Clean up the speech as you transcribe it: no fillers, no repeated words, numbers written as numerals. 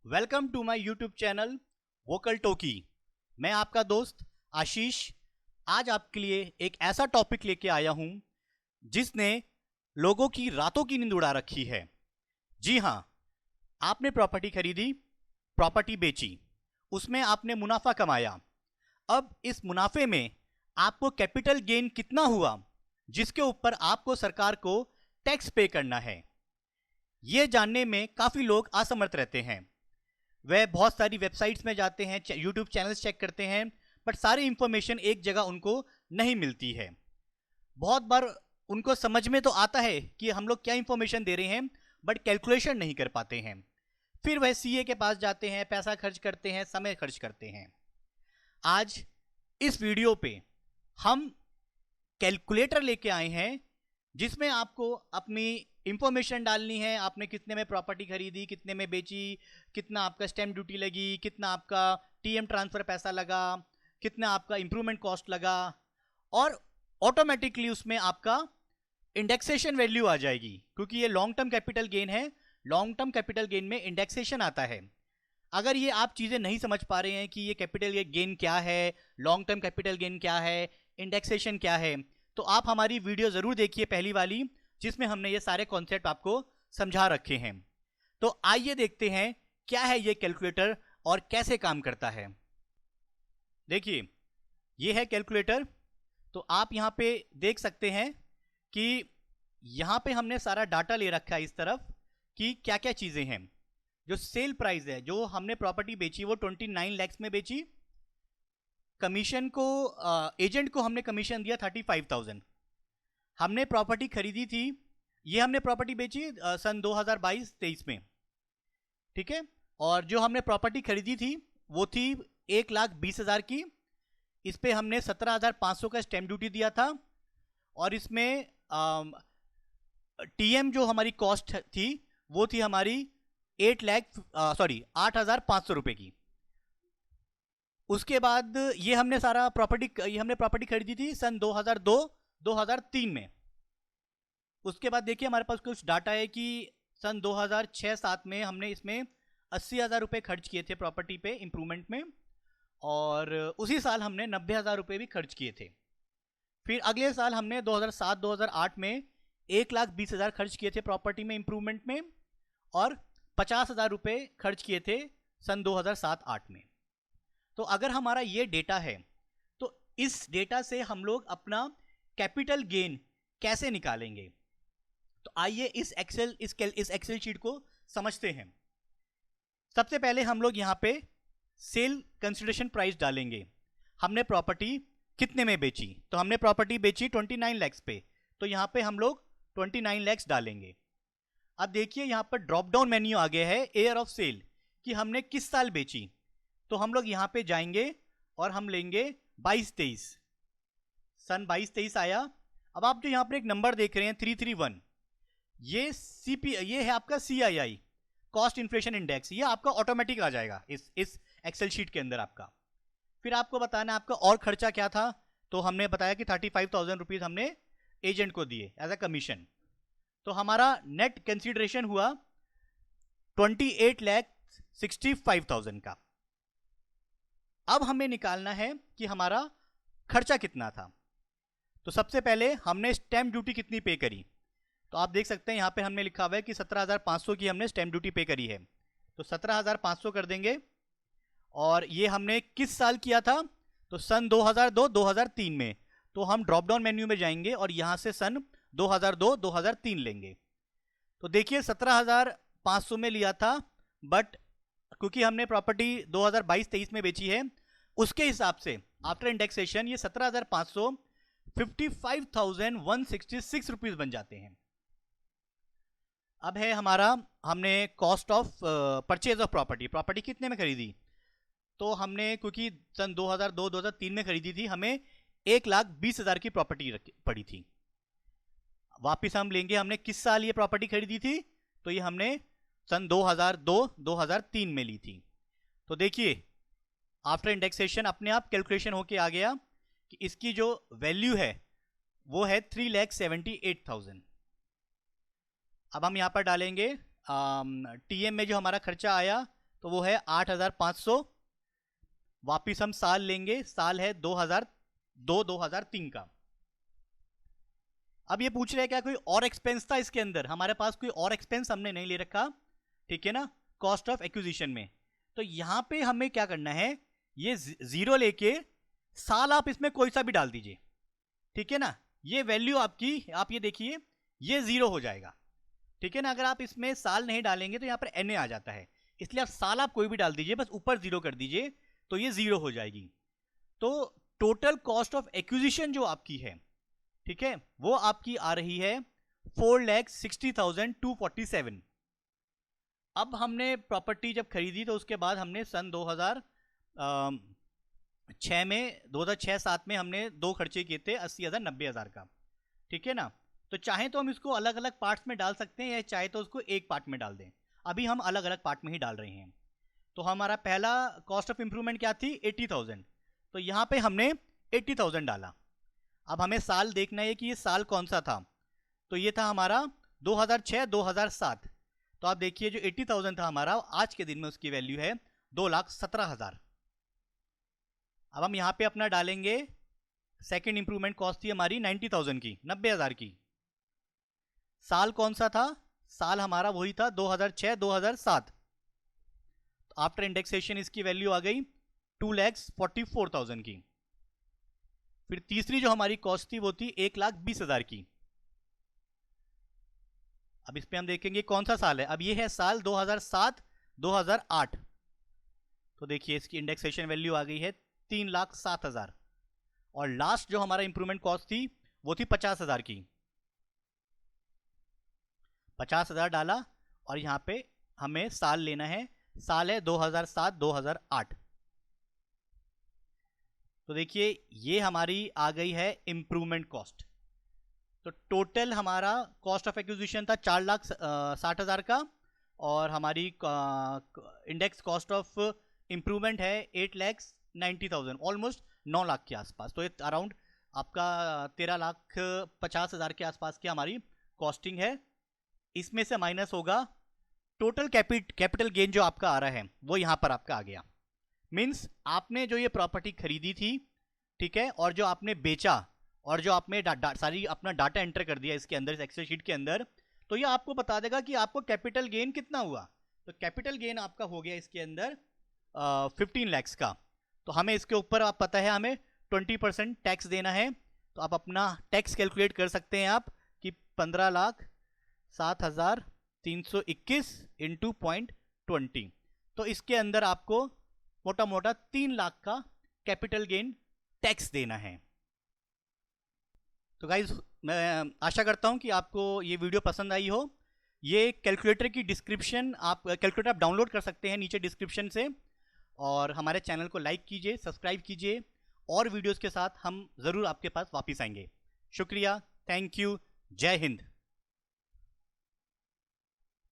Welcome to my YouTube channel vocal talkie. मैं आपका दोस्त आशीष आज आपके लिए एक ऐसा टॉपिक लेके आया हूं जिसने लोगों की रातों की नींद उड़ा रखी है। जी हां, आपने प्रॉपर्टी खरीदी, प्रॉपर्टी बेची, उसमें आपने मुनाफा कमाया। अब इस मुनाफे में आपको कैपिटल गेन कितना हुआ जिसके ऊपर आपको सरकार को टैक्स पे करना है, यह जानने में काफी लोग असमर्थ रहते हैं। वह बहुत सारी वेबसाइट्स में जाते हैं, यूट्यूब चैनल्स चेक करते हैं, बट सारी इंफॉर्मेशन एक जगह उनको नहीं मिलती है। बहुत बार उनको समझ में तो आता है कि हम लोग क्या इंफॉर्मेशन दे रहे हैं, बट कैलकुलेशन नहीं कर पाते हैं। फिर वह सीए के पास जाते हैं, पैसा खर्च करते हैं, समय खर्च करते हैं। आज इस वीडियो पे हम कैलकुलेटर लेके आए हैं जिसमें आपको अपनी इंफॉर्मेशन डालनी है। आपने कितने में प्रॉपर्टी खरीदी, कितने में बेची, कितना आपका स्टैम्प ड्यूटी लगी, कितना आपका टीएम ट्रांसफर पैसा लगा, कितना आपका इंप्रूवमेंट कॉस्ट लगा, और ऑटोमेटिकली उसमें आपका इंडेक्सेशन वैल्यू आ जाएगी। क्योंकि ये लॉन्ग टर्म कैपिटल गेन है, लॉन्ग टर्म कैपिटल गेन में इंडेक्सेशन आता है। अगर ये आप चीजें नहीं समझ पा रहे हैं कि ये कैपिटल गेन क्या है, लॉन्ग टर्म कैपिटल गेन क्या है, इंडेक्सेशन क्या है, तो आप हमारी वीडियो जरूर देखिए, पहली वाली, जिसमें हमने ये सारे कॉन्सेप्ट आपको समझा रखे हैं। तो आइए देखते हैं क्या है ये कैलकुलेटर और कैसे काम करता है। देखिए, ये है कैलकुलेटर। तो आप यहां पे देख सकते हैं कि यहां पे हमने सारा डाटा ले रखा है इस तरफ कि क्या क्या चीजें हैं। जो सेल प्राइस है, जो हमने प्रॉपर्टी बेची वो 29 लाख में बेची। कमीशन को एजेंट को हमने कमीशन दिया 35,000। हमने प्रॉपर्टी खरीदी थी, ये हमने प्रॉपर्टी बेची सन 2022-23 में, ठीक है। और जो हमने प्रॉपर्टी खरीदी थी वो थी 1,20,000 की। इस पे हमने 17,500 का स्टैम्प ड्यूटी दिया था, और इसमें टीएम जो हमारी कॉस्ट थी वो थी हमारी 8,500 रुपए की। उसके बाद ये हमने प्रॉपर्टी खरीदी थी सन 2002-2003 में। उसके बाद देखिए हमारे पास कुछ डाटा है कि सन 2006-07 में हमने इसमें 80,000 रुपये खर्च किए थे प्रॉपर्टी पे इंप्रूवमेंट में, और उसी साल हमने 90,000 रुपये भी खर्च किए थे। फिर अगले साल हमने 2007-2008 में 1,20,000 खर्च किए थे प्रॉपर्टी में इंप्रूवमेंट में, और 50,000 रुपये खर्च किए थे सन 2007-08 में। तो अगर हमारा ये डेटा है तो इस डेटा से हम लोग अपना कैपिटल गेन कैसे निकालेंगे। तो आइए इस एक्सेल शीट को समझते हैं। सबसे पहले हम लोग यहां पे सेल कंसिडरेशन प्राइस डालेंगे। हमने प्रॉपर्टी कितने में बेची, तो हमने प्रॉपर्टी बेची 29 लाख पे, तो यहां पे हम लोग 29 लाख डालेंगे। अब देखिए यहां पर ड्रॉप डाउन मेन्यू आ गया है ईयर ऑफ सेल, कि हमने किस साल बेची। तो हम लोग यहां पे जाएंगे और हम लेंगे 22-23, सन 22-23 आया। अब आप जो यहां पर एक नंबर देख रहे हैं 331, ये है आपका CII, कॉस्ट इन्फ्लेशन इंडेक्स। ये आपका ऑटोमेटिक आ जाएगा इस एक्सेल शीट के अंदर आपका। फिर आपको बताना है आपका और खर्चा क्या था। तो हमने बताया कि 35,000 रुपीज हमने एजेंट को दिए एज अ कमीशन। तो हमारा नेट कंसीडरेशन हुआ 28,65,000 का। अब हमें निकालना है कि हमारा खर्चा कितना था। तो सबसे पहले हमने स्टैम्प ड्यूटी कितनी पे करी। तो आप देख सकते हैं यहां पे हमने लिखा हुआ है कि 17,500 की हमने स्टैम्प ड्यूटी पे करी है। तो 17,500 कर देंगे। और ये हमने किस साल किया था, तो सन 2002-2003 में। तो हम ड्रॉप डाउन मेन्यू में जाएंगे और यहां से सन 2002-2003 लेंगे। तो देखिए 17,500 में लिया था, बट क्योंकि हमने प्रॉपर्टी 2022-23 में बेची है, उसके हिसाब से आफ्टर इंडेक्सेशन ये 17,500 55,166 रुपीज बन जाते हैं। अब है हमारा, हमने cost of purchase of property कितने में खरीदी। तो हमने क्योंकि सन 2002-2003 में खरीदी थी, हमें 1,20,000 की प्रॉपर्टी पड़ी थी। वापिस हम लेंगे हमने किस साल ये प्रॉपर्टी खरीदी थी, तो ये हमने सन 2002-2003 में ली थी। तो देखिए आफ्टर इंडेक्सेशन अपने आप कैलकुलेशन होके आ गया कि इसकी जो वैल्यू है वो है 3,78,000। अब हम यहां पर डालेंगे टीएम में जो हमारा खर्चा आया तो वो है 8,500। वापिस हम साल लेंगे, साल है 2002-2003 का। अब ये पूछ रहे हैं क्या कोई और एक्सपेंस था इसके अंदर? हमारे पास कोई और एक्सपेंस हमने नहीं ले रखा, ठीक है ना, कॉस्ट ऑफ एक्विजिशन में। तो यहां पे हमें क्या करना है, ये जीरो लेके साल आप इसमें कोई सा भी डाल दीजिए, ठीक है ना। ये वैल्यू आपकी, आप ये देखिए, ये जीरो हो जाएगा, ठीक है ना। अगर आप इसमें साल नहीं डालेंगे तो यहां पर एन आ जाता है, इसलिए आप साल आप कोई भी डाल दीजिए, बस ऊपर जीरो कर दीजिए, तो ये जीरो हो जाएगी। तो टोटल कॉस्ट ऑफ एक्विजिशन जो आपकी है, ठीक है, वो आपकी आ रही है 4,60,247। अब हमने प्रॉपर्टी जब खरीदी तो उसके बाद हमने सन 2006-7 में हमने दो खर्चे किए थे 80,000 90,000 का, ठीक है ना। तो चाहे तो हम इसको अलग अलग पार्ट्स में डाल सकते हैं, या चाहे तो उसको एक पार्ट में डाल दें। अभी हम अलग अलग पार्ट में ही डाल रहे हैं। तो हमारा पहला कॉस्ट ऑफ इंप्रूवमेंट क्या थी, 80,000। तो यहाँ पे हमने 80,000 डाला। अब हमें साल देखना है कि ये साल कौन सा था, तो ये था हमारा 2006-2007। तो आप देखिए जो 80,000 था हमारा, आज के दिन में उसकी वैल्यू है 2,17,000। अब हम यहाँ पे अपना डालेंगे, सेकंड इंप्रूवमेंट कॉस्ट थी हमारी 90,000 की, 90,000 की। साल कौन सा था, साल हमारा वही था 2006-2007। आफ्टर इंडेक्सेशन इसकी वैल्यू आ गई 2,44,000 की। फिर तीसरी जो हमारी कॉस्ट थी वो थी 1,20,000 की। अब इस पे हम देखेंगे कौन सा साल है। अब ये है साल 2007-2008। तो देखिए इसकी इंडेक्सेशन वैल्यू आ गई है 3,07,000। और लास्ट जो हमारा इंप्रूवमेंट कॉस्ट थी वो थी 50,000 की। 50,000 डाला और यहां पे हमें साल लेना है, साल है 2007-2008। तो देखिए ये हमारी आ गई है इंप्रूवमेंट कॉस्ट। तो टोटल हमारा कॉस्ट ऑफ एक्विजिशन था 4,60,000 का, और हमारी इंडेक्स कॉस्ट ऑफ इंप्रूवमेंट है 8,90,000, ऑलमोस्ट 9 लाख के आसपास। तो अराउंड आपका 13,50,000 के आसपास की हमारी कॉस्टिंग है। इसमें से माइनस होगा टोटल कैपिटल गेन जो आपका आ रहा है, वो यहां पर आपका आ गया। मीन्स आपने जो ये प्रॉपर्टी खरीदी थी, ठीक है, और जो आपने बेचा, और जो आपने सारी अपना डाटा एंटर कर दिया इसके अंदर, इस एक्सेल शीट के अंदर, तो ये आपको बता देगा कि आपको कैपिटल गेन कितना हुआ। तो कैपिटल गेन आपका हो गया इसके अंदर 15 lakhs का। तो हमें इसके ऊपर, आप पता है, हमें 20% टैक्स देना है। तो आप अपना टैक्स कैलकुलेट कर सकते हैं आप कि 15,07,321 इंटू 0.20। तो इसके अंदर आपको मोटा मोटा 3 लाख का कैपिटल गेन टैक्स देना है। तो गाइज मैं आशा करता हूं कि आपको ये वीडियो पसंद आई हो। ये कैलकुलेटर की डिस्क्रिप्शन, आप कैलकुलेटर आप डाउनलोड कर सकते हैं नीचे डिस्क्रिप्शन से। और हमारे चैनल को लाइक कीजिए, सब्सक्राइब कीजिए, और वीडियोस के साथ हम ज़रूर आपके पास वापस आएंगे। शुक्रिया, थैंक यू, जय हिंद।